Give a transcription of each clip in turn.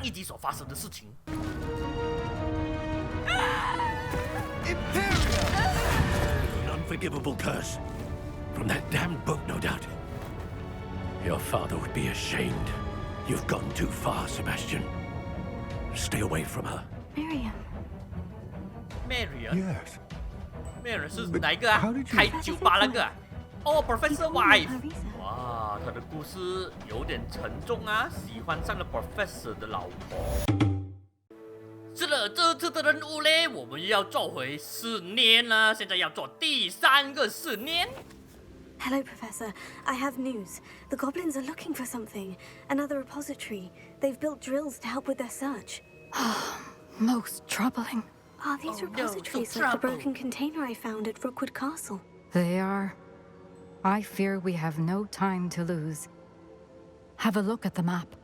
一集所发生的事情。An unforgivable curse. From that damned book, no doubt. Your father would be ashamed. You've gone too far, Sebastian. Stay away from her. Miriam. Yes. Miriam 是哪一个啊？开酒吧那个啊？哦 ，Professor Wife。哇，他的故事有点沉重啊，喜欢上了 Professor 的老婆。是了，这次的任务嘞，我们又要做回试炼了，现在要做第3个试炼。Hello, Professor. I have news. The goblins are looking for something. Another repository. They've built drills to help with their search. Most troubling. Are these Oh, no, repositories so like the trouble. broken container I found at Rookwood Castle? They are. I fear we have no time to lose. Have a look at the map.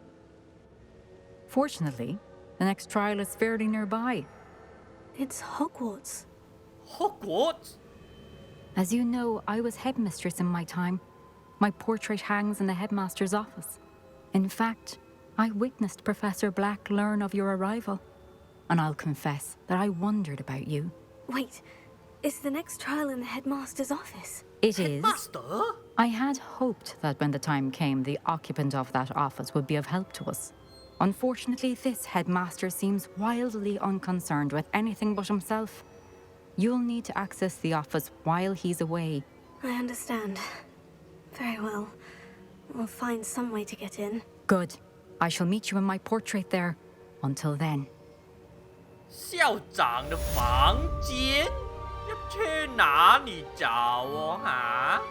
Fortunately, the next trial is fairly nearby. It's Hogwarts. Hogwarts? As you know, I was headmistress in my time. My portrait hangs in the headmaster's office. In fact, I witnessed Professor Black learn of your arrival. And I'll confess that I wondered about you. Wait, is the next trial in the headmaster's office? It is. Master? I had hoped that when the time came, the occupant of that office would be of help to us. Unfortunately, this headmaster seems wildly unconcerned with anything but himself. You'll need to access the office while he's away. I understand. Very well. We'll find some way to get in. Good. I shall meet you in my portrait there. Until then. 校长的房间要去哪里找哦？哈，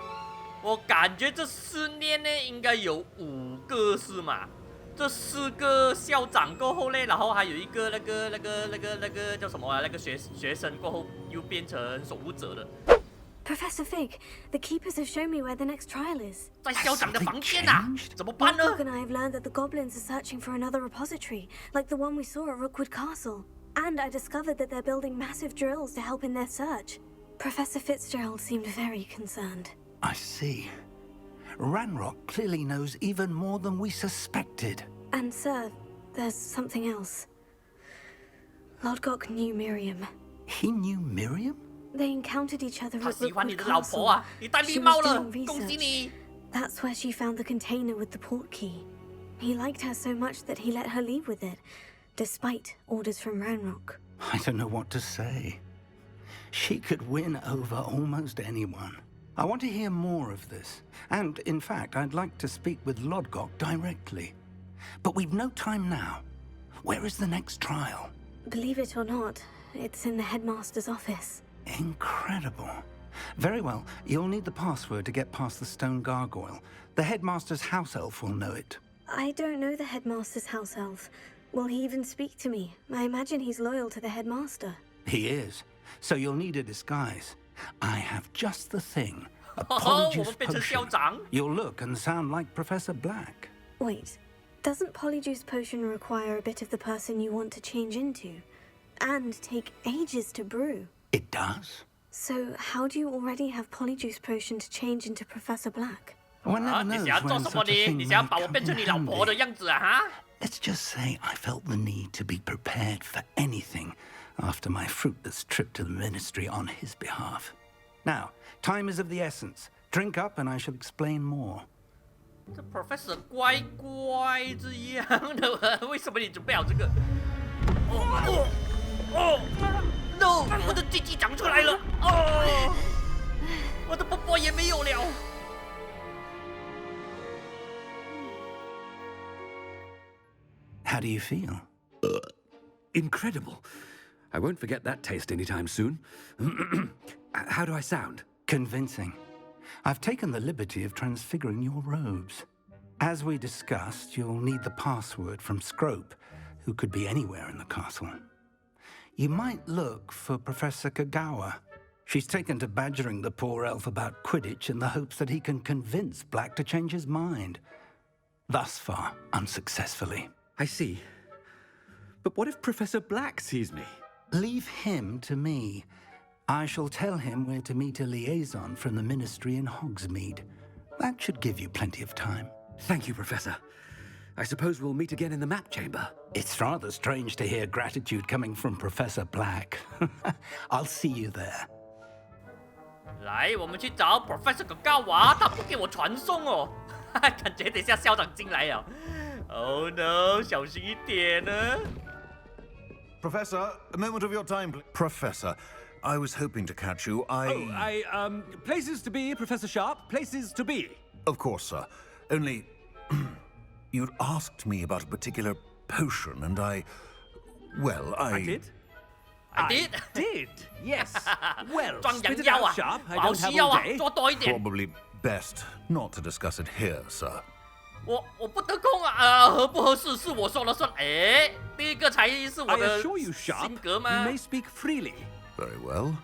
我感觉这试炼呢应该有5个是吗？这4个校长过后呢，然后还有一个那个叫什么啊？那个学生过后又变成守护者了。Professor Fig, the keepers have shown me where the next trial is. 在校长的房间啊，怎么办呢 Lockdock and I have learned that the goblins are searching for another repository, like the one we saw at Rookwood Castle. And I discovered that they're building massive drills to help in their search. Professor Fitzgerald seemed very concerned. I see. Ranrock clearly knows even more than we suspected. And sir, there's something else. Lodgok knew Miriam. He knew Miriam? They encountered each other 他 at 喜欢 Rookwood 你的老 Castle. 婆啊！你戴绿 She 帽 was 了， doing 恭喜 research. 你！ That's where she found the container with the port key. He liked her so much that he let her leave with it, despite orders from Ranrock. I don't know what to say. She could win over almost anyone. I want to hear more of this. And, in fact, I'd like to speak with Lodgok directly. But we've no time now. Where is the next trial? Believe it or not, it's in the headmaster's office. Incredible. Very well, you'll need the password to get past the stone gargoyle. The headmaster's house elf will know it. I don't know the headmaster's house elf. Will he even speak to me? I imagine he's loyal to the headmaster. He is. So you'll need a disguise. I have just the thing. A 我 Polyjuice 们变成 potion. 校长。 You'll look and sound like Professor Black. Wait, doesn't Polyjuice Potion require a bit of the person you want to change into? And take ages to brew? It does? So how do you already have Polyjuice Potion to change into Professor Black? One 啊， never 你 knows 想要做 when 什么 such a 呢？ thing 你想要 may 把我 come 变成 in 你老婆的 handy. 样子啊？哈？ Let's just say I felt the need to be prepared for anything after my fruitless trip to the ministry on his behalf. Now, time is of the essence. Drink up and I shall explain more. 这 Professor 乖乖这样的，为什么你准备好这个？No！ 我的鸡鸡长出来了！哦，我的波波也没有了。How do you feel? Incredible. I won't forget that taste anytime soon. How do I sound? Convincing. I've taken the liberty of transfiguring your robes. As we discussed, you'll need the password from Scrope, who could be anywhere in the castle. You might look for Professor Kagawa. She's taken to badgering the poor elf about Quidditch in the hopes that he can convince Black to change his mind. Thus far, unsuccessfully. I see. But what if Professor Black sees me? Leave him to me. I shall tell him where to meet a liaison from the ministry in Hogsmeade. That should give you plenty of time. Thank you, Professor. I suppose we'll meet again in the map chamber. It's rather strange to hear gratitude coming from Professor Black. I'll see you there. 来，我们去找 Professor 哥哥娃，他不给我传送哦，感觉等一下校长进来了。Oh no， 小心一点呢。Professor, a moment of your time, please. Professor, I was hoping to catch you. Places to be, Professor Sharp. Places to be. Of course, sir. Only, you'd asked me about a particular potion, and I did? I did, yes. Well, 装 spit 洋 it 腰 out, 啊， Sharp. I 我好 don't 需 have 要 all 啊， day. 做多一点。 probably best not to discuss it here, sir. 我不得空啊，合不合适是我说了算。哎，第一个才艺是我 I 的 assure you, Sharp, 性格 you 吗？ may speak freely. Very well.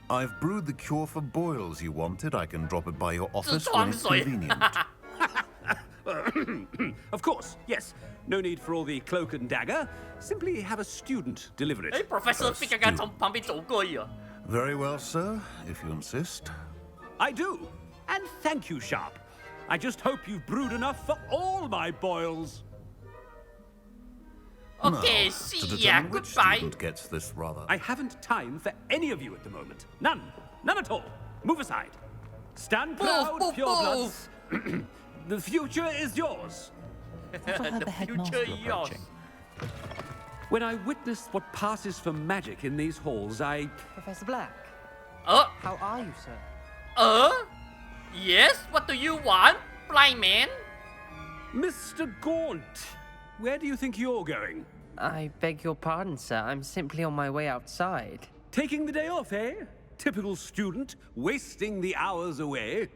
I've brewed the cure for boils you wanted. I can drop it by your office when it's 痔疮水。 convenient. Of course, yes. No need for all the cloak and dagger. Simply have a student deliver 哎 it. ，Professor Fig 刚刚从旁边走过而已哦。 Very well, sir, if you insist. I do. And thank you, Sharp. I just hope you've brewed enough for all my boils. OK， To see ya， determine which goodbye。 student gets this rather. I haven't time for any of you at the moment. None. None at all. Move aside. Stand proud, move, purebloods. The future is yours. Also had the headmaster future is yours. approaching. When I witnessed what passes for magic in these halls, I... Professor Black, 呃 how are you, sir? Yes, what do you want, blind man？ Mr. Gaunt, where do you think you're going? I beg your pardon, sir. I'm simply on my way outside. Taking the day off, eh? Typical student, wasting the hours away.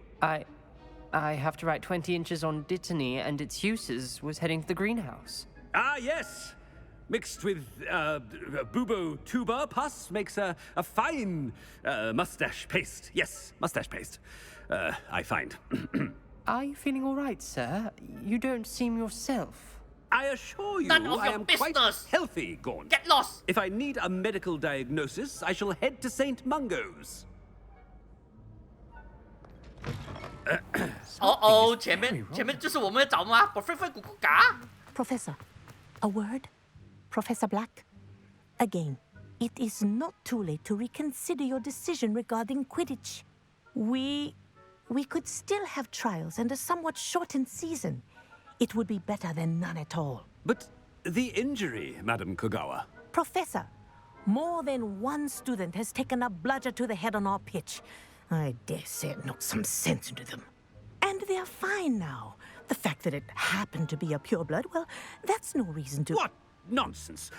I have to write 20 inches on Dittany and its uses. Was heading to the greenhouse. Ah, yes. Mixed with bubo tuber pus makes a fine mustache paste. Yes, mustache paste. I find. Are you feeling all right, sir? You don't seem yourself. I assure you, None of I your am quite business. healthy, Gaunt. Get lost！ If I need a medical diagnosis, I shall head to St. Mungo's. 哦，前面就是我们要找吗 ？Professor 咕咕嘎。 Professor, a word? Professor Black? Again, it is not too late to reconsider your decision regarding Quidditch. We could still have trials and a somewhat shortened season. It would be better than none at all. But the injury, Madam Kogawa. Professor, more than one student has taken a bludger to the head on our pitch. I dare say it knocked some sense into them. And they're fine now. The fact that it happened to be a pureblood, well, that's no reason to... What nonsense!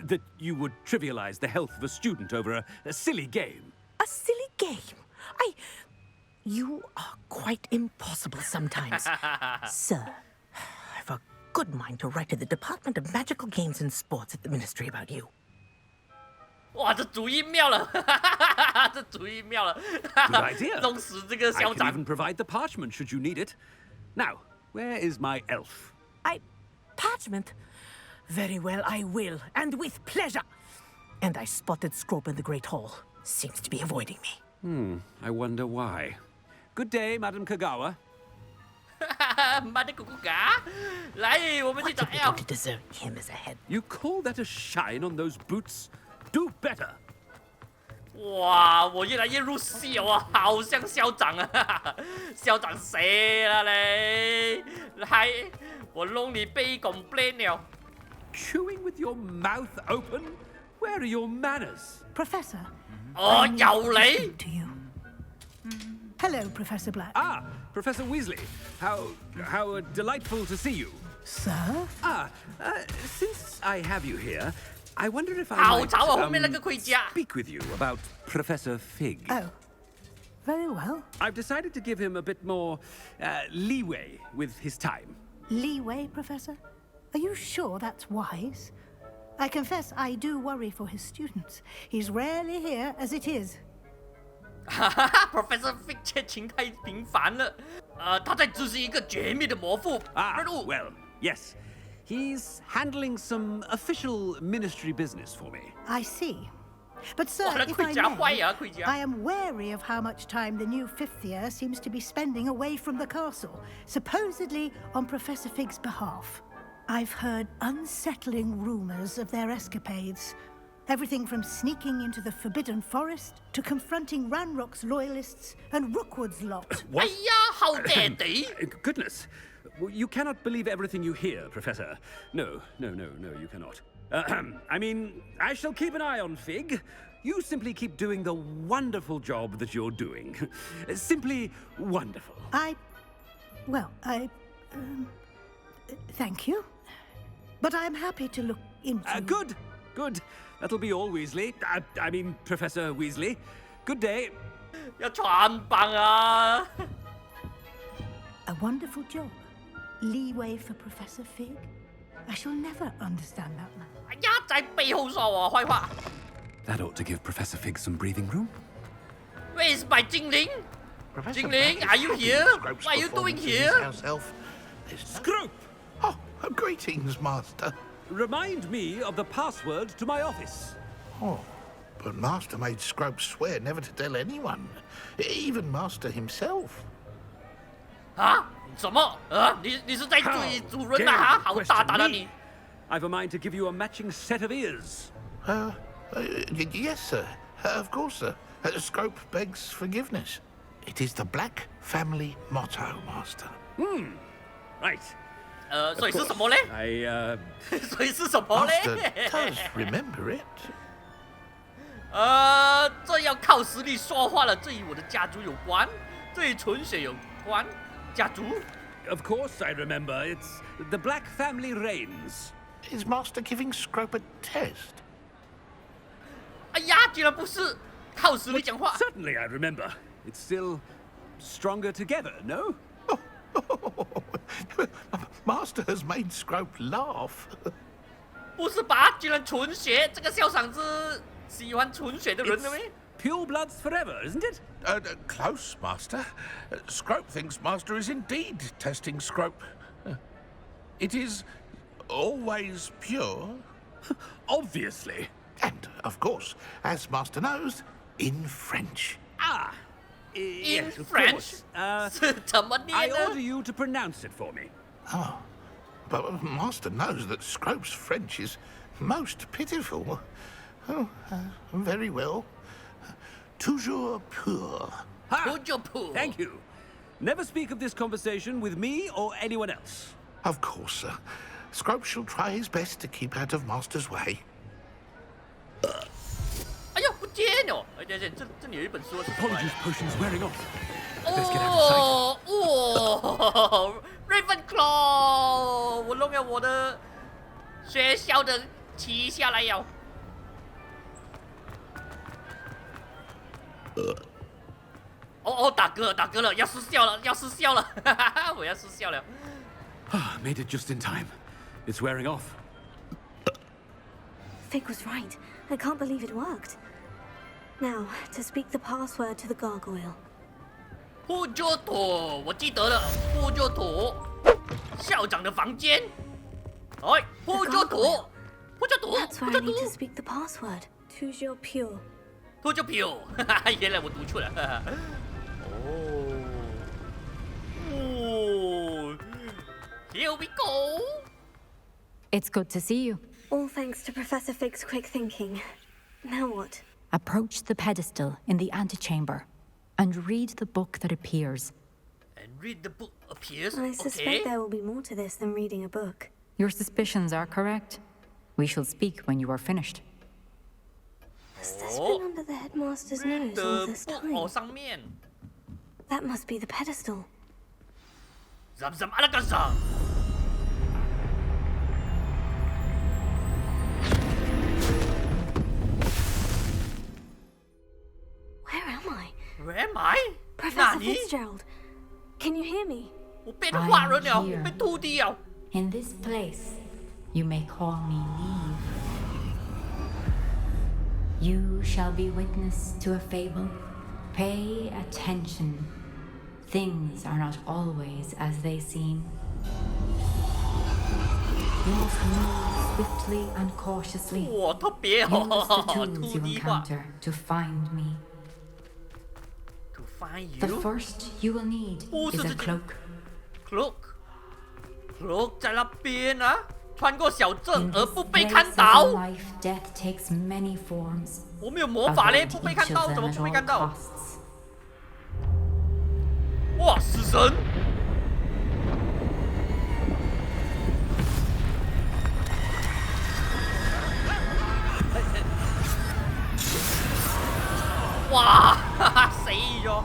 That you would trivialize the health of a student over a silly game. A silly game? You are quite impossible sometimes. Sir, I've a good mind to write to the Department of Magical Games and Sports at the Ministry about you. 哇，这主意妙了，这主意妙了 Good idea. 弄死这个 I 校 can 长 even。provide the parchment should you need it. Now, where is my elf? Parchment? Very well, I will, and with pleasure. And I spotted Scrope in the Great Hall. Seems to be avoiding me. I wonder why. Good day, Madam Kagawa. 妈的咕咕嘎，来，我们去 What 找 did we do L to。deserve him as a head? You call that a shine on those boots? Do better. 哇，我越来越入戏哦，好像校长啊！校长死了嘞！来，我弄你被 complain 了。 Chewing with your mouth open? Where are your manners? Professor, 哦，有你。 to you. Hello, Professor Black. Ah, Professor Weasley. How delightful to see you. Sir? Since I have you here, I wonder if I 好 might 吵啊！后面那个盔甲。 speak with you about Professor Fig. Oh, very well. I've decided to give him a bit more leeway with his time. Leeway, Professor? Are you sure that's wise? I confess I do worry for his students. He's rarely here as it is. 哈哈哈 ，Professor Fig 却情太频繁了。他在执行一个绝密的魔术任务。 Well, yes. He's handling some official ministry business for me. I see. But, sir, 哇，那 if 盔 I 甲坏 may, 呀，盔甲。 I am wary of how much time the new fifth year seems to be spending away from the castle, supposedly on Professor Fig's behalf. I've heard unsettling rumors of their escapades. Everything from sneaking into the Forbidden Forest to confronting Ranrock's loyalists and Rookwood's lot. 哎呀，好爹地！ Goodness. You cannot believe everything you hear, Professor. No, you cannot. I mean, I shall keep an eye on Fig. You simply keep doing the wonderful job that you're doing. Simply wonderful. Thank you. But I'm happy to look into... Good. That'll be all, Weasley. I mean, Professor Weasley. Good day. 要穿帮啊！ A wonderful job. Leeway for Professor Fig. I shall never understand that man. 哎呀，在背后说我坏话。 That ought to give Professor Fig some breathing room. Where is my 精灵？ 精灵 ，Are you here? What are you doing here? Scrope! Oh, greetings, Master. Remind me of the password to my office. Oh, but Master made Scrope swear never to tell anyone, even Master himself. 啊？什么？你是在追主人吗？哈，好大胆啊你！ I've a mind to give you a matching set of ears. Yes, sir. Of course, sir. Scrope begs forgiveness. It is the Black family motto, Master. Right. 所以是什么嘞？所以是什么嘞 Master does remember it. 这要靠实力说话了。这与我的家族有关，这与纯血有关。家族 Of course I remember. It's the Black family reigns. Is Master giving Scrope a test? 哎呀，居然不是靠实力讲话。 Certainly I remember. It's still stronger together, no? Master has made Scrope laugh. 不是吧？居然纯血，这个校长是喜欢纯血的人了没？ Pure bloods forever, isn't it? Close, Master. Scrope thinks Master is indeed testing Scrope. It is always pure. Obviously. And, of course, as Master knows, in French. In Yes, of French? course. 是怎么 I 念呢？ order you to pronounce it for me. Oh, but Master knows that Scrope's French is most pitiful. Oh, very well. Toujours pur. Thank you. Never speak of this conversation with me or anyone else. Of course, sir. Scrope shall try his best to keep out of Master's way. 哎呦，不见哦！这里有一本书是什么来 Apologies, 的 potions wearing off. Let's get out of sight. 哦，Ravenclaw，我弄了我的学校的旗下来了。打嗝了，要失效了，哈哈哈，我要失效了。 Made it just in time. It's wearing off. Fig was right. I can't believe it worked. Now, to speak the password to the gargoyle. 呼救土，我记得了，呼救土，校长的房间。哎，呼救土，呼救土， That's 呼 where 救 I need to 土， speak the password. Toujours pure. 呼救票，哈哈，原来我读错了。哈哈Here we go. It's good to see you. All thanks to Professor Fig's quick thinking. Now what? Approach the pedestal in the antechamber and read the book that appears. And read the book appears. I suspect Okay. there will be more to this than reading a book. Your suspicions are correct. We shall speak when you are finished. Has this been under the headmaster's nose all The this book time? 上面。 That must be the pedestal. Zam ala ka zam. Where am I? Where am I? Professor 哪里？ Fitzgerald. Can you hear me? 我变化人了， I'm here. 我变徒弟了。 In this place, you may call me Neve. You shall be witness to a fable. Pay attention. Things are not always as they seem. You must move swiftly and cautiously. 哇，特别 Use the 哦， tools 徒 you 弟化。 encounter to find me. To find The you. first you will need 哦， is 是 a 这 cloak. Cloak 在那边啊。穿过小镇 In 而 this 不被 race 看 of 到。 life, death takes many forms. 我没有魔法嘞， Avoid 不被看 each 到， of 怎么 them 不 at 被 all 看到？ costs. 哇，死神！哇，哈哈，死咗！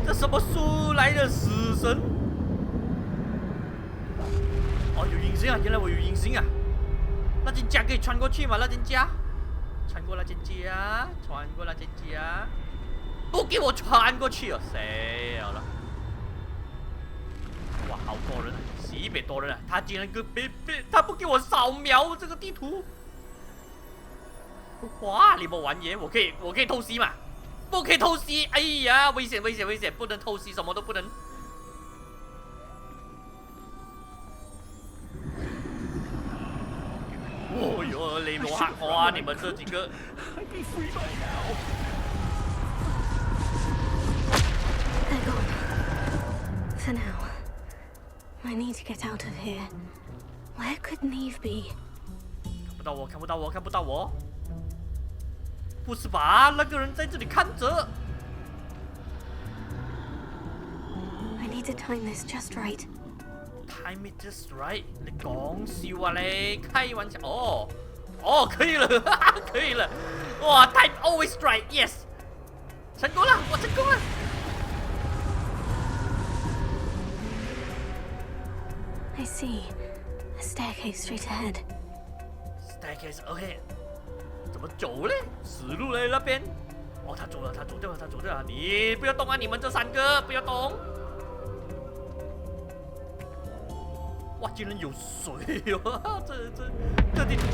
这什么书来的死神？哦，有隐形啊！原来我有隐形啊！那间家可以穿过去吗？那间家，穿过那间家，穿过那间家，不给我穿过去哦！死了！哇，好多人啊，100多人啊！他竟然他不给我扫描这个地图。哇！你们玩嘢，我可以偷袭嘛？不可以偷袭！哎呀，危险危险危险！不能偷袭，什么都不能。哦哟，你冇吓我啊！你们这几个。They're gone. For now. I need to get out of here. Where could Neve be? 看不到我，看不到我，看不到我。不是吧？那个人在这里看着。I need to time this just right. Time it just right。你講笑啊你？開玩笑哦。哦，可以了，可以了。哇 ，Time always right，yes。成功了，我成功了。I see. A staircase straight ahead. Staircase ahead。怎么走嘞？死路嘞那边。哦，他走了，他走掉了，他走掉了。你不要动啊！你们这3个不要动。哇，竟然有水哦！这地图。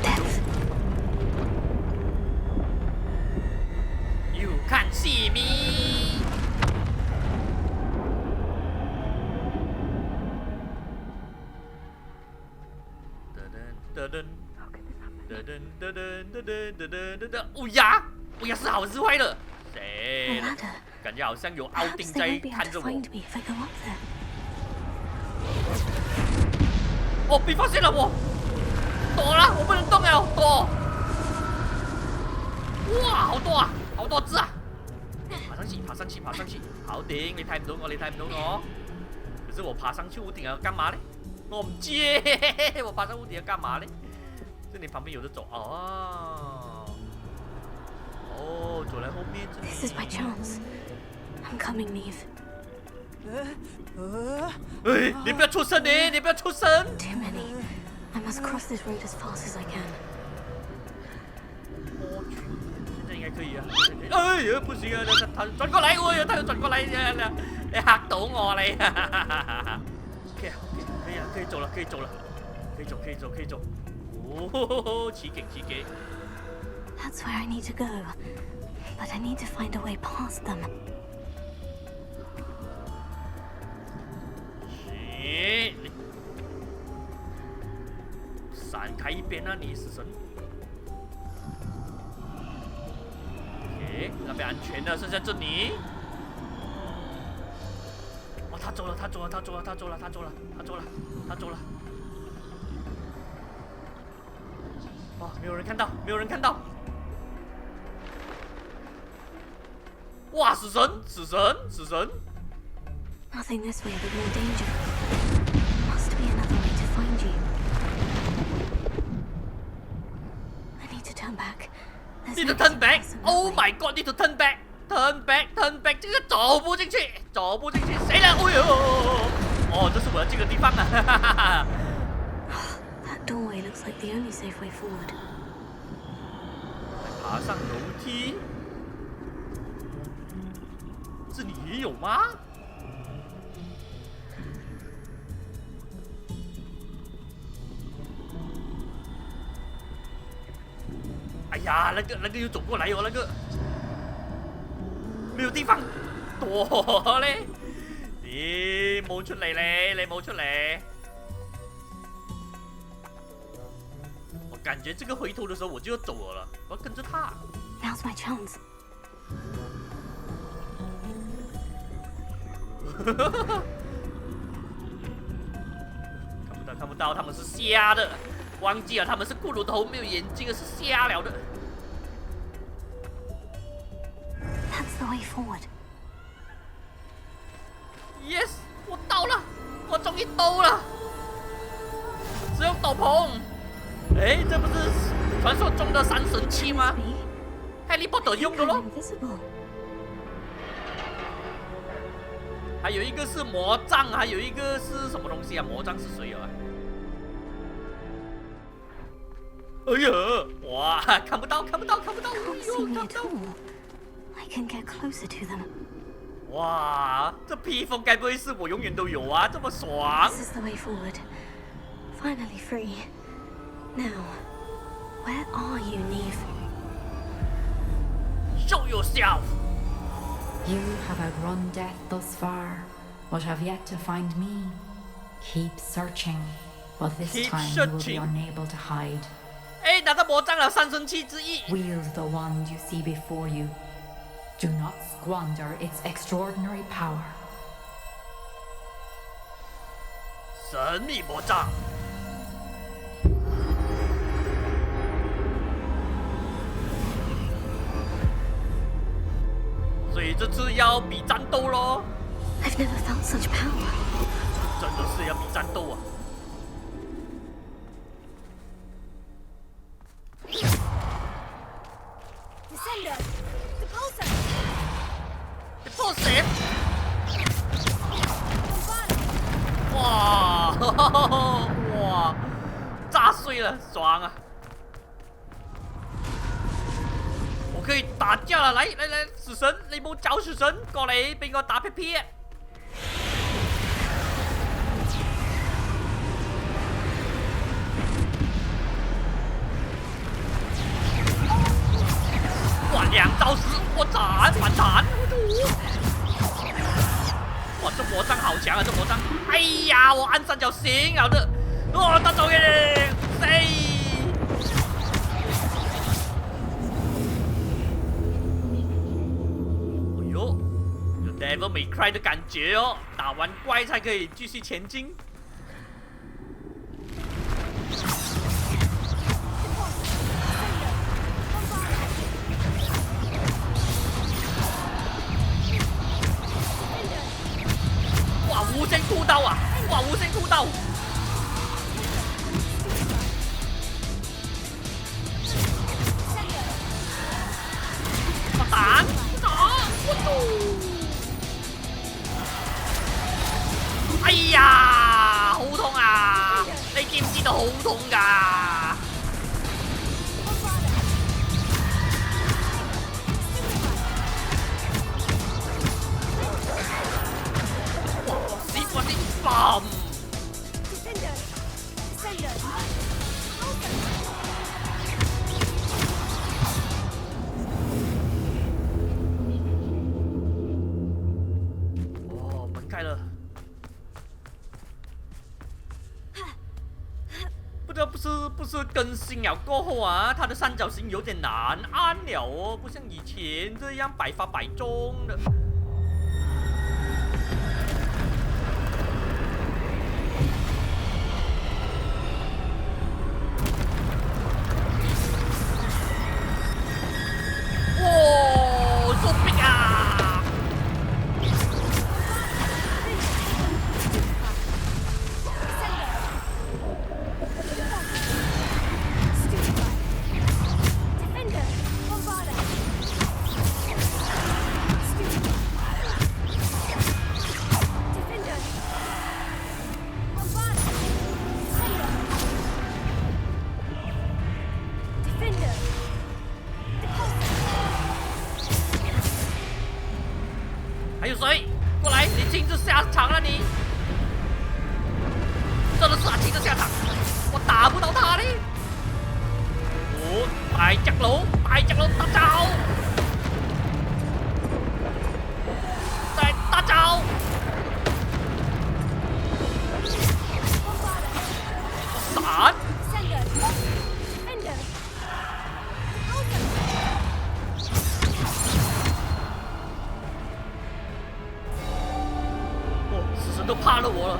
You can see me。噔噔。乌鸦，乌鸦是好是坏的？谁？感觉好像有奥丁在看着我。哦，被发现了我，躲了，我不能动了，躲！哇，好多啊，好多只啊！爬上去，爬上去，爬上去，好頂，你睇唔到我，你睇唔到我。可是我爬上去屋頂要幹嘛呢？我唔知，我爬上屋頂要幹嘛呢？这里旁边有的走哦，哦，走来后面。This is my chance. I'm coming, Neve. 哎，你不要出声呢！你不要出声。Too many. I must cross this road as fast as I can. 我去，现在应该可以啊！哎呀，不行啊！他转过来，他又转过来，你吓到我你。OK， 可以啊，可以走了，可以走了，可以走，可以走，可以走。哦，奇景奇景。That's where I need to go, but I need to find a way past them. 行，闪开一边啊，你死神。OK， 那边安全的，剩下这里。哦，他走了，他走了，他走了，他走了，他走了，他走了，他走了。哦，没有人看到，没有人看到。哇，死神，死神，死神！ Nothing this way, but more danger. Must be another way to find you. I need to turn back. Need to turn back. Oh my god! Need to turn back. Turn back. Turn back. 这个走不进去，走不进去，谁来？哎呦！哦，这是我要进的地方啊！ That doorway looks like the only safe way forward. 爬上楼梯，这里也有吗？哎呀，那个又走过来哦，那个没有地方躲嘞，你冇出嚟咧，你冇出嚟。我感觉这个回头的时候我就要走了，我要跟着他。Now's my chance. 看不到，他们是瞎的。忘记了，他们是骷髅头，没有眼睛的，是瞎了的。That's the way forward. Yes， 我到了，我终于到了。使用斗篷。哎，这不是传说中的三神器吗？哈利波特用的咯。还有一个是魔杖，还有一个是什么东西啊？魔杖是谁啊？哎呀，哇，看不到，看不到，看不到，哎呦，看不到。I can get closer to them. 哇，这披风该不会是我永远都有啊？这么爽 This is the way forward. Finally free. Now, where are you, Neve? ！Show yourself! You have outrun death thus far, but have yet to find me. Keep searching, but this Keep time you will be searching. unable to hide. 哎，拿到魔杖了，三神器之一。Wield the wand you see before you. Do not squander its extraordinary power. 神秘魔杖。所以这次要比战斗咯。I've never felt such power. 真的是要比战斗啊！ Descender! Depulsor! Depulsor! 哇，哇，炸碎了，爽啊！我可以打架了，來，死神，你冇找死神過嚟俾我打屁屁。哇，兩招式，我斬反彈，哇，這魔杖好強啊！這魔杖，哎呀，我按三角形，好的，哦，大招耶，誰？ 有 Devil May Cry 的感觉哦，打完怪才可以继续前进。哇，无限酷刀啊！哇，无限酷刀！打！我嘟！ 哎呀，好痛啊！你知唔知道好痛㗎？哇！我啲bomb！哦，门开了。 不是更新了过后啊，它的三角形有点难按了哦，不像以前这样百发百中的。哇，so big啊！ 还有谁？过来，你亲自下场了你！真的是他亲自下场，我打不到他嘞！哦，大隻佬，大隻佬大招！大招！闪！ 都怕了我了。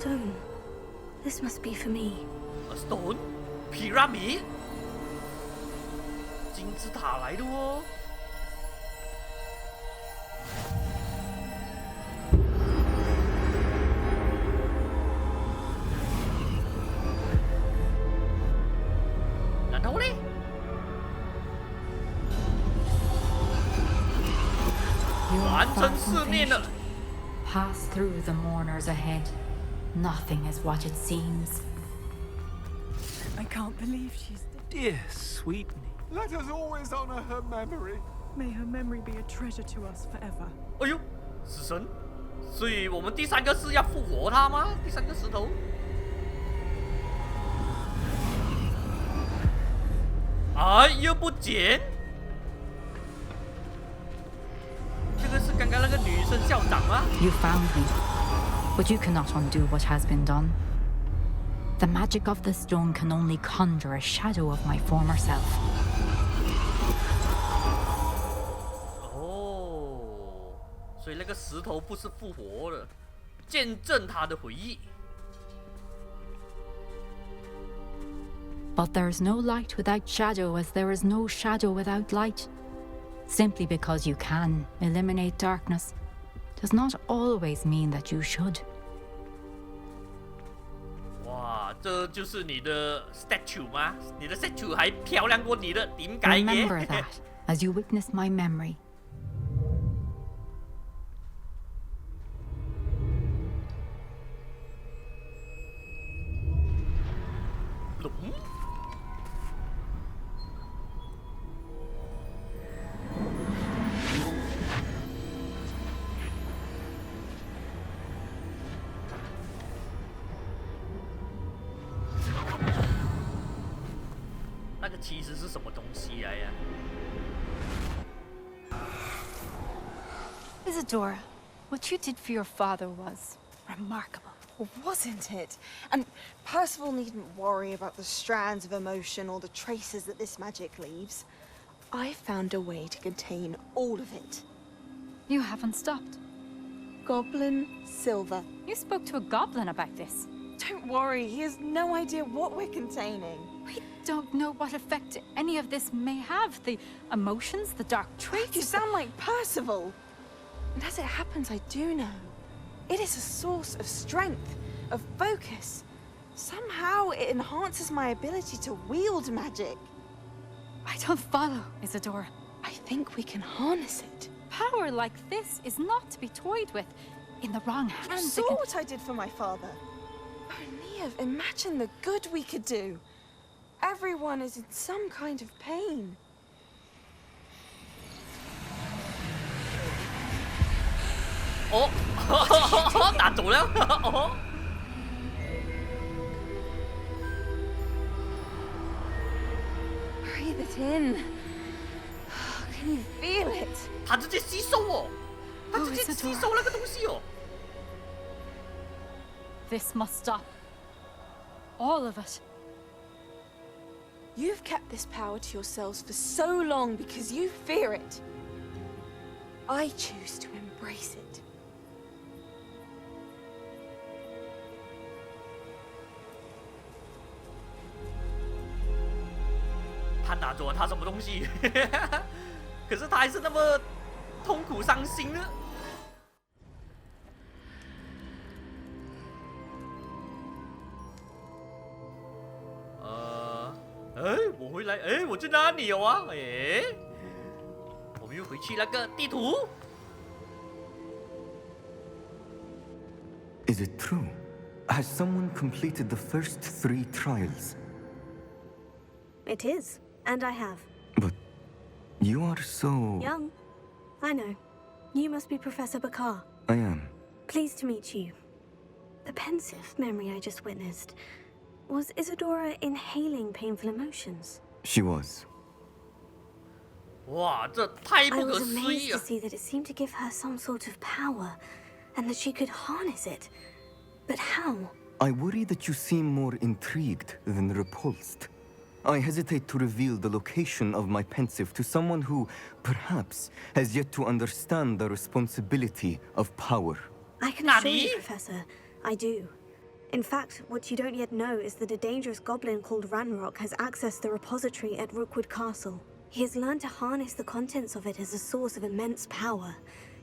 stone. This must be for me. A stone? Pyramid? 金字塔来的哦。然后嘞？ 完成试炼了。 Pass through the mourners ahead. Nothing is what it seems. I can't believe she's Dear sweet me. Let us always honor her memory. May her memory be a treasure to us forever. 哎呦，死神！所以我们第三个是要复活他吗？第三个石头？哎，又不捡。 这个是刚刚那个女生校长吗？ You found me, but you cannot undo what has been done. The magic of the stone can only conjure a shadow of my former self. 哦，所以那个石头不是复活的，见证他的回忆。 But there is no light without shadow, as there is no shadow without light. Simply because you can eliminate darkness does not always mean that you should. 哇，这就是你的 statue 吗？你的 statue 还漂亮过你的点解嘅 Remember that as you witness my memory. 那个其实是什么东西来呀？ Isadora, what you did for your father was remarkable. Wasn't it? And Percival needn't worry about the strands of emotion or the traces that this magic leaves. I found a way to contain all of it. You haven't stopped. Goblin Silver. You spoke to a goblin about this. Don't worry, he has no idea what we're containing. We don't know what effect any of this may have. The emotions, the dark traits. You sound like Percival. And as it happens, I do know. It is a source of strength, of focus. Somehow it enhances my ability to wield magic. I don't follow, Isadora. I think we can harness it. Power like this is not to be toyed with. In the wrong You hands, saw what I did for my father. Oh, Neve, imagine the good we could do. Everyone is in some kind of pain. 哦，打走了。哦， Breathe it in. Can you feel it? 他直接吸收哦，他直接吸收那个东西哦。 This must stop. All of it. You've kept this power to yourselves for so long because you fear it. I choose to embrace it. 他拿走了他什么东西？可是他还是那么痛苦伤心呢。哎，我回来，哎，我在哪里有啊？哎，我们又回去那个地图。 Is it true? Has someone completed the first 3 trials? It is, and I have. But you are so... Young. I know. You must be Professor Bakar. I am. Pleased to meet you. The pensive memory I just witnessed. Was Isadora inhaling painful emotions? She was. 哇，这太 I 不可 was 思 amazed 议 to 了！ see that it seemed to give her some sort of power, and that she could harness it. But how? I worry that you seem more intrigued than repulsed. I hesitate to reveal the location of my pensive to someone who, perhaps, has yet to understand the responsibility of power. I can assure you, Professor, I do. In fact, what you don't yet know is that a dangerous goblin called Ranrock has accessed the repository at Rookwood Castle. He has learned to harness the contents of it as a source of immense power.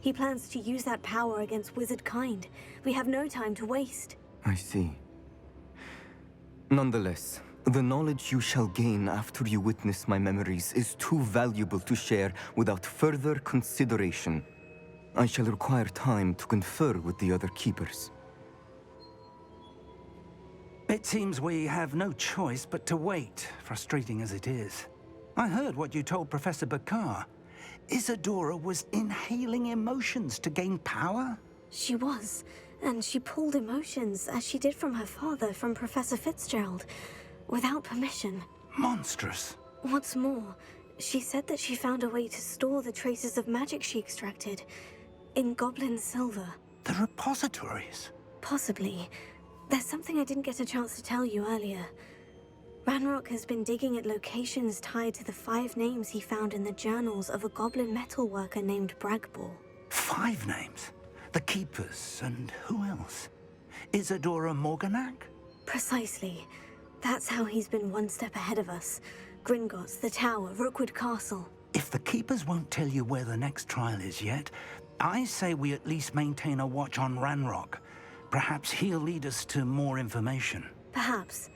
He plans to use that power against wizard kind. We have no time to waste. I see. Nonetheless, the knowledge you shall gain after you witness my memories is too valuable to share without further consideration. I shall require time to confer with the other keepers. It seems we have no choice but to wait, frustrating as it is. I heard what you told Professor Bakar. Isadora was inhaling emotions to gain power? She was, and she pulled emotions, as she did from her father, from Professor Fitzgerald, without permission. Monstrous. What's more, she said that she found a way to store the traces of magic she extracted in goblin silver. The repositories? Possibly. There's something I didn't get a chance to tell you earlier. Ranrock has been digging at locations tied to the 5 names he found in the journals of a goblin metalworker named Bragball. 5 names? The Keepers, and who else? Isadora Morganac? Precisely. That's how he's been one step ahead of us. Gringotts, the Tower, Rookwood Castle. If the Keepers won't tell you where the next trial is yet, I say we at least maintain a watch on Ranrock. Perhaps he'll lead us to more information. Perhaps.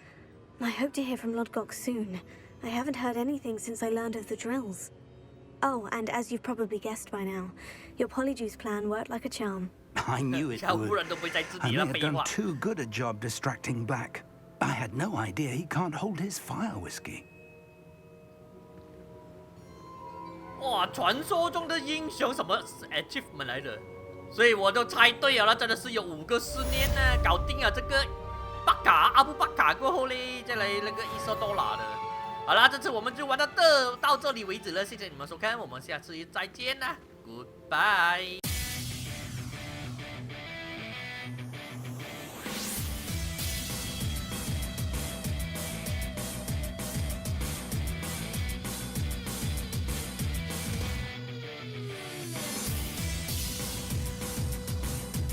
I hope to hear from Lodgok soon. I haven't heard anything since I learned of the drills. Oh, and as you've probably guessed by now, your Polyjuice plan worked like a charm. I knew it would. I may have done too good a job distracting Black. I had no idea he can't hold his fire whiskey. 哇，传说中的英雄什么 achievement 来的？所以我就猜对了，真的是有5个试炼呢，搞定了这个巴卡阿布巴卡过后嘞，再来那个伊索多拉的。好啦，这次我们就玩到这里为止了，谢谢你们收看，我们下次再见啦 ，Goodbye。